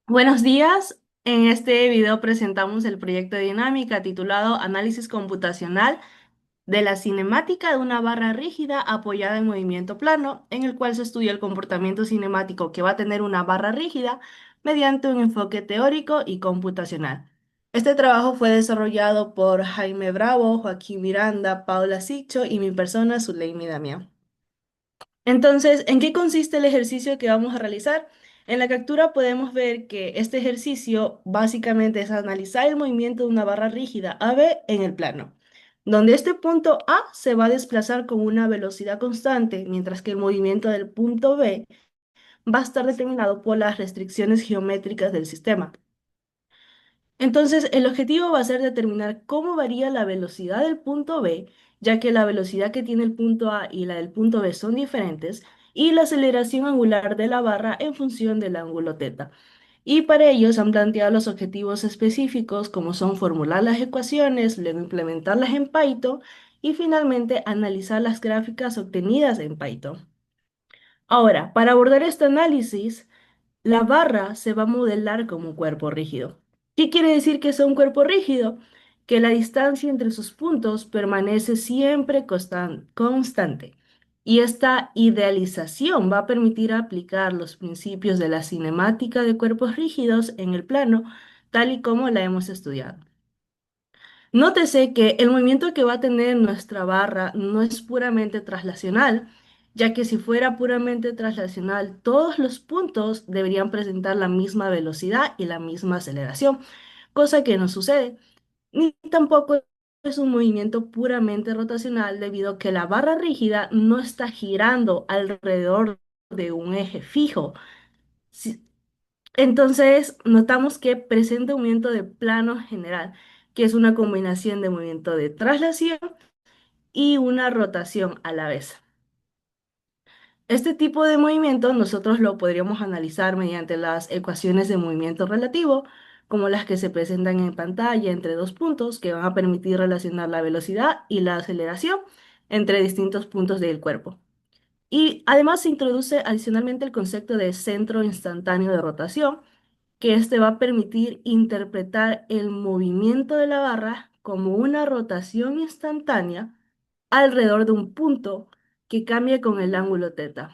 Buenos días. En este video presentamos el proyecto de dinámica titulado Análisis computacional de la cinemática de una barra rígida apoyada en movimiento plano, en el cual se estudia el comportamiento cinemático que va a tener una barra rígida mediante un enfoque teórico y computacional. Este trabajo fue desarrollado por Jaime Bravo, Joaquín Miranda, Paula Siccho y mi persona, Zuleimi Damián. Entonces, ¿en qué consiste el ejercicio que vamos a realizar? En la captura podemos ver que este ejercicio básicamente es analizar el movimiento de una barra rígida AB en el plano, donde este punto A se va a desplazar con una velocidad constante, mientras que el movimiento del punto B va a estar determinado por las restricciones geométricas del sistema. Entonces, el objetivo va a ser determinar cómo varía la velocidad del punto B, ya que la velocidad que tiene el punto A y la del punto B son diferentes, y la aceleración angular de la barra en función del ángulo θ. Y para ello se han planteado los objetivos específicos, como son formular las ecuaciones, luego implementarlas en Python y finalmente analizar las gráficas obtenidas en Python. Ahora, para abordar este análisis, la barra se va a modelar como un cuerpo rígido. ¿Qué quiere decir que es un cuerpo rígido? Que la distancia entre sus puntos permanece siempre constante. Y esta idealización va a permitir aplicar los principios de la cinemática de cuerpos rígidos en el plano, tal y como la hemos estudiado. Nótese que el movimiento que va a tener nuestra barra no es puramente traslacional, ya que si fuera puramente traslacional, todos los puntos deberían presentar la misma velocidad y la misma aceleración, cosa que no sucede. Ni tampoco es un movimiento puramente rotacional debido a que la barra rígida no está girando alrededor de un eje fijo. Si- entonces, notamos que presenta un movimiento de plano general, que es una combinación de movimiento de traslación y una rotación a la vez. Este tipo de movimiento nosotros lo podríamos analizar mediante las ecuaciones de movimiento relativo, como las que se presentan en pantalla entre dos puntos, que van a permitir relacionar la velocidad y la aceleración entre distintos puntos del cuerpo. Y además se introduce adicionalmente el concepto de centro instantáneo de rotación, que este va a permitir interpretar el movimiento de la barra como una rotación instantánea alrededor de un punto que cambia con el ángulo θ.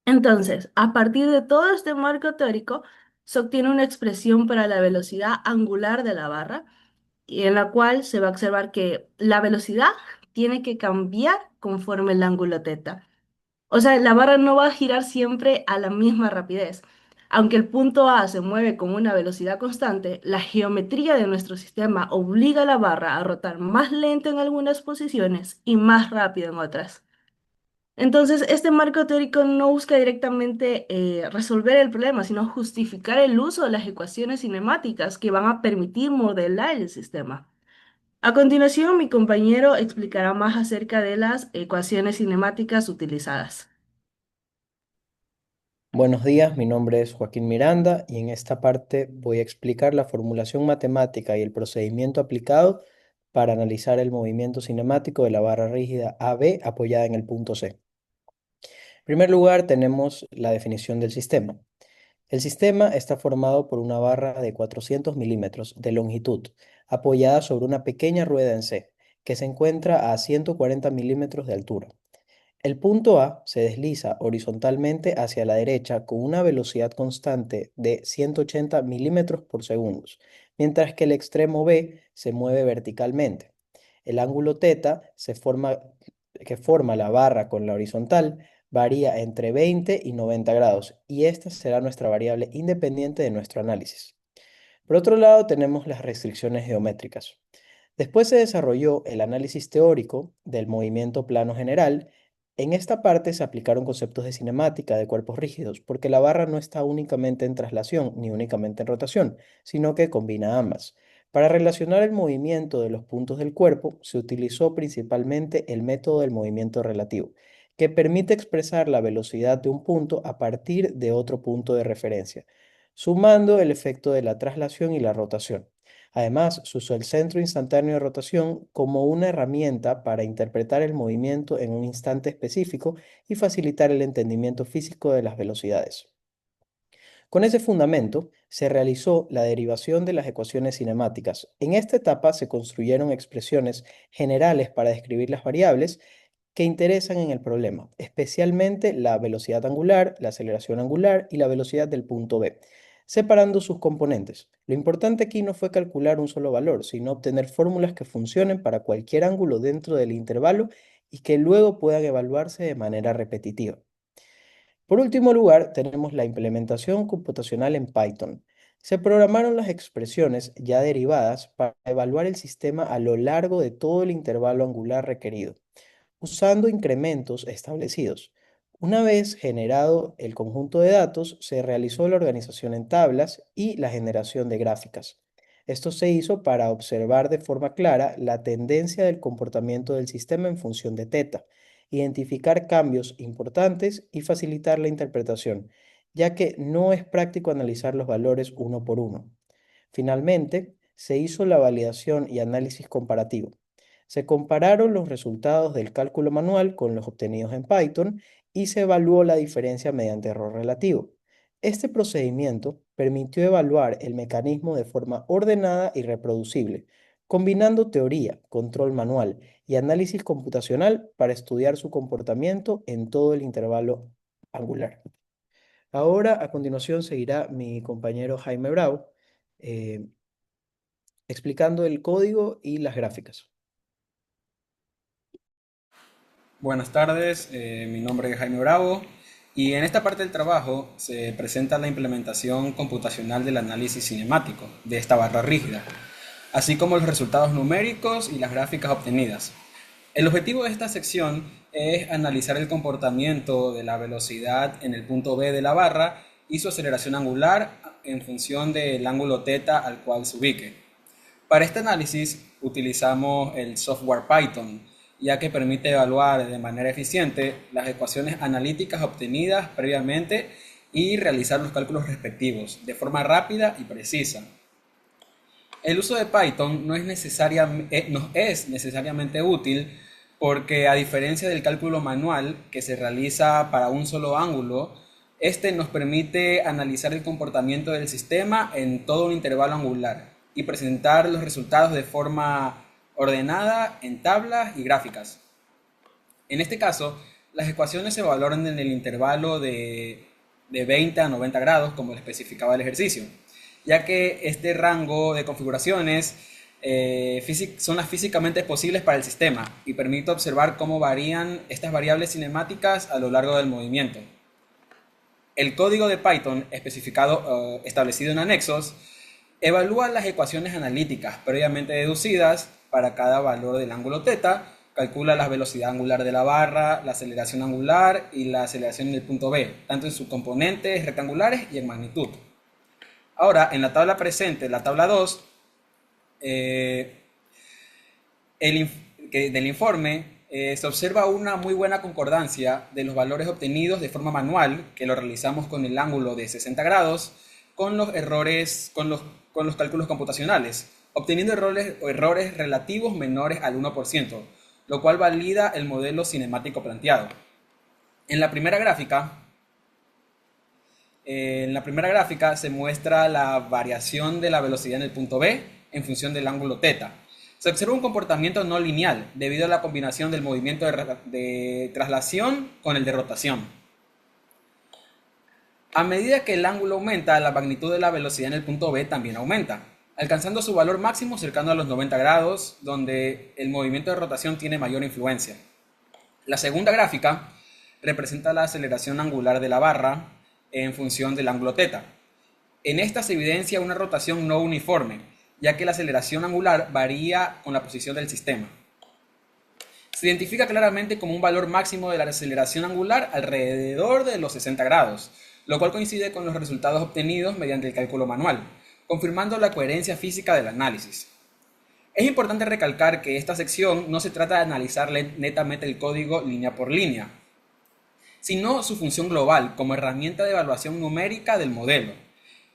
Entonces, a partir de todo este marco teórico, se obtiene una expresión para la velocidad angular de la barra, y en la cual se va a observar que la velocidad tiene que cambiar conforme el ángulo θ. O sea, la barra no va a girar siempre a la misma rapidez. Aunque el punto A se mueve con una velocidad constante, la geometría de nuestro sistema obliga a la barra a rotar más lento en algunas posiciones y más rápido en otras. Entonces, este marco teórico no busca directamente resolver el problema, sino justificar el uso de las ecuaciones cinemáticas que van a permitir modelar el sistema. A continuación, mi compañero explicará más acerca de las ecuaciones cinemáticas utilizadas. Buenos días, mi nombre es Joaquín Miranda y en esta parte voy a explicar la formulación matemática y el procedimiento aplicado para analizar el movimiento cinemático de la barra rígida AB apoyada en el punto C. En primer lugar, tenemos la definición del sistema. El sistema está formado por una barra de 400 milímetros de longitud, apoyada sobre una pequeña rueda en C, que se encuentra a 140 milímetros de altura. El punto A se desliza horizontalmente hacia la derecha con una velocidad constante de 180 milímetros por segundo, mientras que el extremo B se mueve verticalmente. El ángulo que forma la barra con la horizontal varía entre 20 y 90 grados y esta será nuestra variable independiente de nuestro análisis. Por otro lado, tenemos las restricciones geométricas. Después se desarrolló el análisis teórico del movimiento plano general. En esta parte se aplicaron conceptos de cinemática de cuerpos rígidos, porque la barra no está únicamente en traslación ni únicamente en rotación, sino que combina ambas. Para relacionar el movimiento de los puntos del cuerpo, se utilizó principalmente el método del movimiento relativo, que permite expresar la velocidad de un punto a partir de otro punto de referencia, sumando el efecto de la traslación y la rotación. Además, se usó el centro instantáneo de rotación como una herramienta para interpretar el movimiento en un instante específico y facilitar el entendimiento físico de las velocidades. Con ese fundamento, se realizó la derivación de las ecuaciones cinemáticas. En esta etapa se construyeron expresiones generales para describir las variables que interesan en el problema, especialmente la velocidad angular, la aceleración angular y la velocidad del punto B, separando sus componentes. Lo importante aquí no fue calcular un solo valor, sino obtener fórmulas que funcionen para cualquier ángulo dentro del intervalo y que luego puedan evaluarse de manera repetitiva. Por último lugar, tenemos la implementación computacional en Python. Se programaron las expresiones ya derivadas para evaluar el sistema a lo largo de todo el intervalo angular requerido usando incrementos establecidos. Una vez generado el conjunto de datos, se realizó la organización en tablas y la generación de gráficas. Esto se hizo para observar de forma clara la tendencia del comportamiento del sistema en función de teta, identificar cambios importantes y facilitar la interpretación, ya que no es práctico analizar los valores uno por uno. Finalmente, se hizo la validación y análisis comparativo. Se compararon los resultados del cálculo manual con los obtenidos en Python y se evaluó la diferencia mediante error relativo. Este procedimiento permitió evaluar el mecanismo de forma ordenada y reproducible, combinando teoría, control manual y análisis computacional para estudiar su comportamiento en todo el intervalo angular. Ahora, a continuación, seguirá mi compañero Jaime Bravo eh, explicando el código y las gráficas. Buenas tardes, mi nombre es Jaime Bravo y en esta parte del trabajo se presenta la implementación computacional del análisis cinemático de esta barra rígida, así como los resultados numéricos y las gráficas obtenidas. El objetivo de esta sección es analizar el comportamiento de la velocidad en el punto B de la barra y su aceleración angular en función del ángulo θ al cual se ubique. Para este análisis utilizamos el software Python, ya que permite evaluar de manera eficiente las ecuaciones analíticas obtenidas previamente y realizar los cálculos respectivos de forma rápida y precisa. El uso de Python no es necesariamente útil porque, a diferencia del cálculo manual que se realiza para un solo ángulo, este nos permite analizar el comportamiento del sistema en todo un intervalo angular y presentar los resultados de forma ordenada en tablas y gráficas. En este caso, las ecuaciones se valoran en el intervalo de 20 a 90 grados, como especificaba el ejercicio, ya que este rango de configuraciones son las físicamente posibles para el sistema y permite observar cómo varían estas variables cinemáticas a lo largo del movimiento. El código de Python establecido en anexos evalúa las ecuaciones analíticas previamente deducidas para cada valor del ángulo θ, calcula la velocidad angular de la barra, la aceleración angular y la aceleración del punto B, tanto en sus componentes rectangulares y en magnitud. Ahora, en la tabla presente, la tabla 2, del informe, se observa una muy buena concordancia de los valores obtenidos de forma manual, que lo realizamos con el ángulo de 60 grados, con los cálculos computacionales, obteniendo errores relativos menores al 1%, lo cual valida el modelo cinemático planteado. En la primera gráfica se muestra la variación de la velocidad en el punto B en función del ángulo θ. Se observa un comportamiento no lineal debido a la combinación del movimiento de traslación con el de rotación. A medida que el ángulo aumenta, la magnitud de la velocidad en el punto B también aumenta, alcanzando su valor máximo cercano a los 90 grados, donde el movimiento de rotación tiene mayor influencia. La segunda gráfica representa la aceleración angular de la barra en función del ángulo θ. En esta se evidencia una rotación no uniforme, ya que la aceleración angular varía con la posición del sistema. Se identifica claramente como un valor máximo de la aceleración angular alrededor de los 60 grados, lo cual coincide con los resultados obtenidos mediante el cálculo manual, confirmando la coherencia física del análisis. Es importante recalcar que esta sección no se trata de analizar netamente el código línea por línea, sino su función global como herramienta de evaluación numérica del modelo.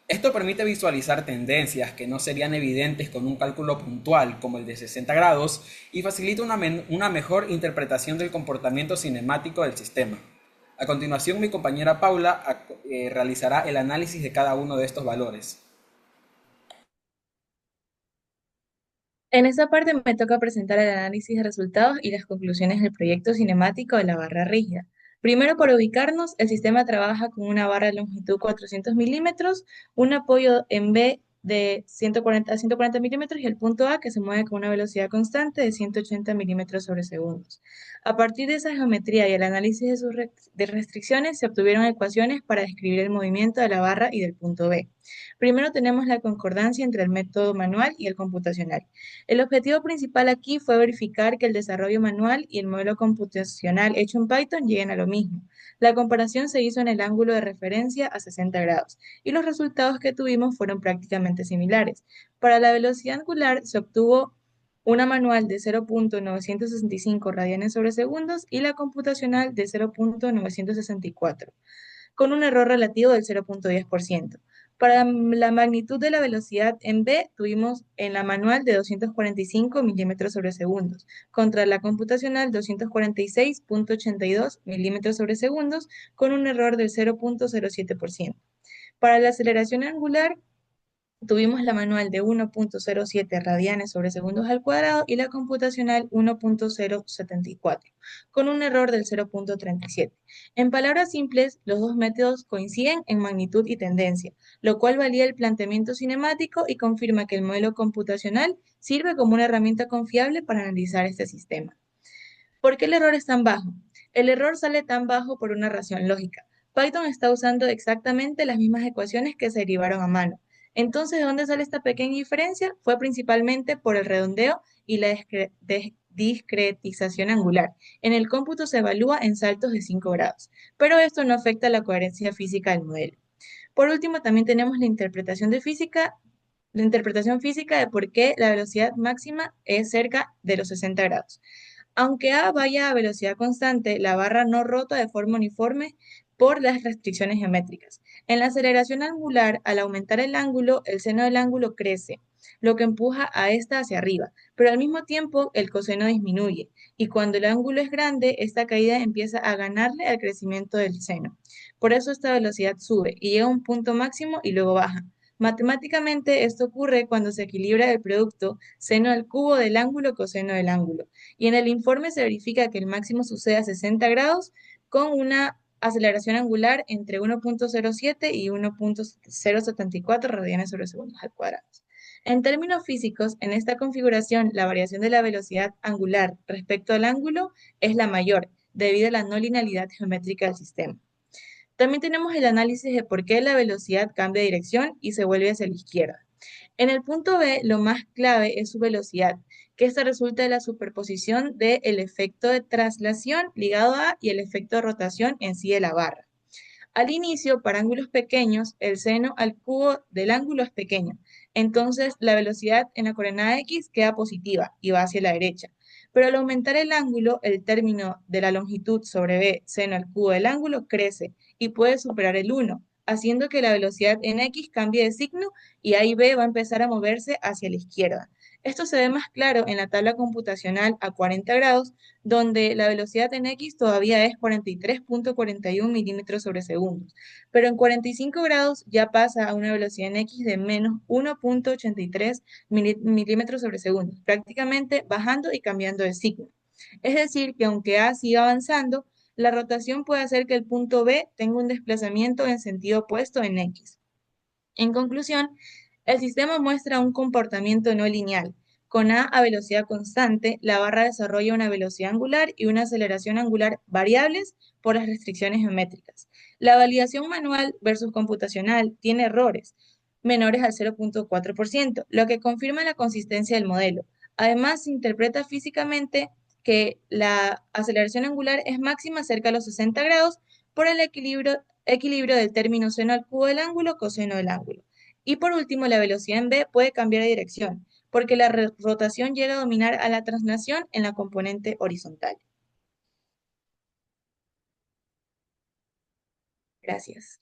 Esto permite visualizar tendencias que no serían evidentes con un cálculo puntual como el de 60 grados y facilita una mejor interpretación del comportamiento cinemático del sistema. A continuación, mi compañera Paula realizará el análisis de cada uno de estos valores. En esta parte me toca presentar el análisis de resultados y las conclusiones del proyecto cinemático de la barra rígida. Primero, para ubicarnos, el sistema trabaja con una barra de longitud 400 milímetros, un apoyo en B de 140 a 140 milímetros y el punto A que se mueve con una velocidad constante de 180 milímetros sobre segundos. A partir de esa geometría y el análisis de sus de restricciones, se obtuvieron ecuaciones para describir el movimiento de la barra y del punto B. Primero tenemos la concordancia entre el método manual y el computacional. El objetivo principal aquí fue verificar que el desarrollo manual y el modelo computacional hecho en Python lleguen a lo mismo. La comparación se hizo en el ángulo de referencia a 60 grados y los resultados que tuvimos fueron prácticamente similares. Para la velocidad angular se obtuvo una manual de 0.965 radianes sobre segundos y la computacional de 0.964 con un error relativo del 0.10%. Para la magnitud de la velocidad en B, tuvimos en la manual de 245 milímetros sobre segundos, contra la computacional 246.82 milímetros sobre segundos, con un error del 0.07%. Para la aceleración angular, tuvimos la manual de 1.07 radianes sobre segundos al cuadrado y la computacional 1.074, con un error del 0.37. En palabras simples, los dos métodos coinciden en magnitud y tendencia, lo cual valida el planteamiento cinemático y confirma que el modelo computacional sirve como una herramienta confiable para analizar este sistema. ¿Por qué el error es tan bajo? El error sale tan bajo por una razón lógica. Python está usando exactamente las mismas ecuaciones que se derivaron a mano. Entonces, ¿de dónde sale esta pequeña diferencia? Fue principalmente por el redondeo y la discretización angular. En el cómputo se evalúa en saltos de 5 grados, pero esto no afecta la coherencia física del modelo. Por último, también tenemos la interpretación física de por qué la velocidad máxima es cerca de los 60 grados. Aunque A vaya a velocidad constante, la barra no rota de forma uniforme por las restricciones geométricas. En la aceleración angular, al aumentar el ángulo, el seno del ángulo crece, lo que empuja a esta hacia arriba, pero al mismo tiempo el coseno disminuye, y cuando el ángulo es grande, esta caída empieza a ganarle al crecimiento del seno. Por eso esta velocidad sube y llega a un punto máximo y luego baja. Matemáticamente, esto ocurre cuando se equilibra el producto seno al cubo del ángulo coseno del ángulo y en el informe se verifica que el máximo sucede a 60 grados con una aceleración angular entre 1.07 y 1.074 radianes sobre segundos al cuadrado. En términos físicos, en esta configuración, la variación de la velocidad angular respecto al ángulo es la mayor, debido a la no linealidad geométrica del sistema. También tenemos el análisis de por qué la velocidad cambia de dirección y se vuelve hacia la izquierda. En el punto B, lo más clave es su velocidad, que esta resulta de la superposición del efecto de traslación ligado a y el efecto de rotación en sí de la barra. Al inicio, para ángulos pequeños, el seno al cubo del ángulo es pequeño. Entonces, la velocidad en la coordenada X queda positiva y va hacia la derecha. Pero al aumentar el ángulo, el término de la longitud sobre B, seno al cubo del ángulo, crece y puede superar el 1, haciendo que la velocidad en X cambie de signo y ahí B va a empezar a moverse hacia la izquierda. Esto se ve más claro en la tabla computacional a 40 grados, donde la velocidad en X todavía es 43.41 milímetros sobre segundos, pero en 45 grados ya pasa a una velocidad en X de menos 1.83 milímetros sobre segundos, prácticamente bajando y cambiando de signo. Es decir, que aunque A siga avanzando, la rotación puede hacer que el punto B tenga un desplazamiento en sentido opuesto en X. En conclusión, el sistema muestra un comportamiento no lineal. Con A velocidad constante, la barra desarrolla una velocidad angular y una aceleración angular variables por las restricciones geométricas. La validación manual versus computacional tiene errores menores al 0.4%, lo que confirma la consistencia del modelo. Además, se interpreta físicamente que la aceleración angular es máxima cerca de los 60 grados por el equilibrio del término seno al cubo del ángulo, coseno del ángulo. Y por último, la velocidad en B puede cambiar de dirección, porque la rotación llega a dominar a la traslación en la componente horizontal. Gracias.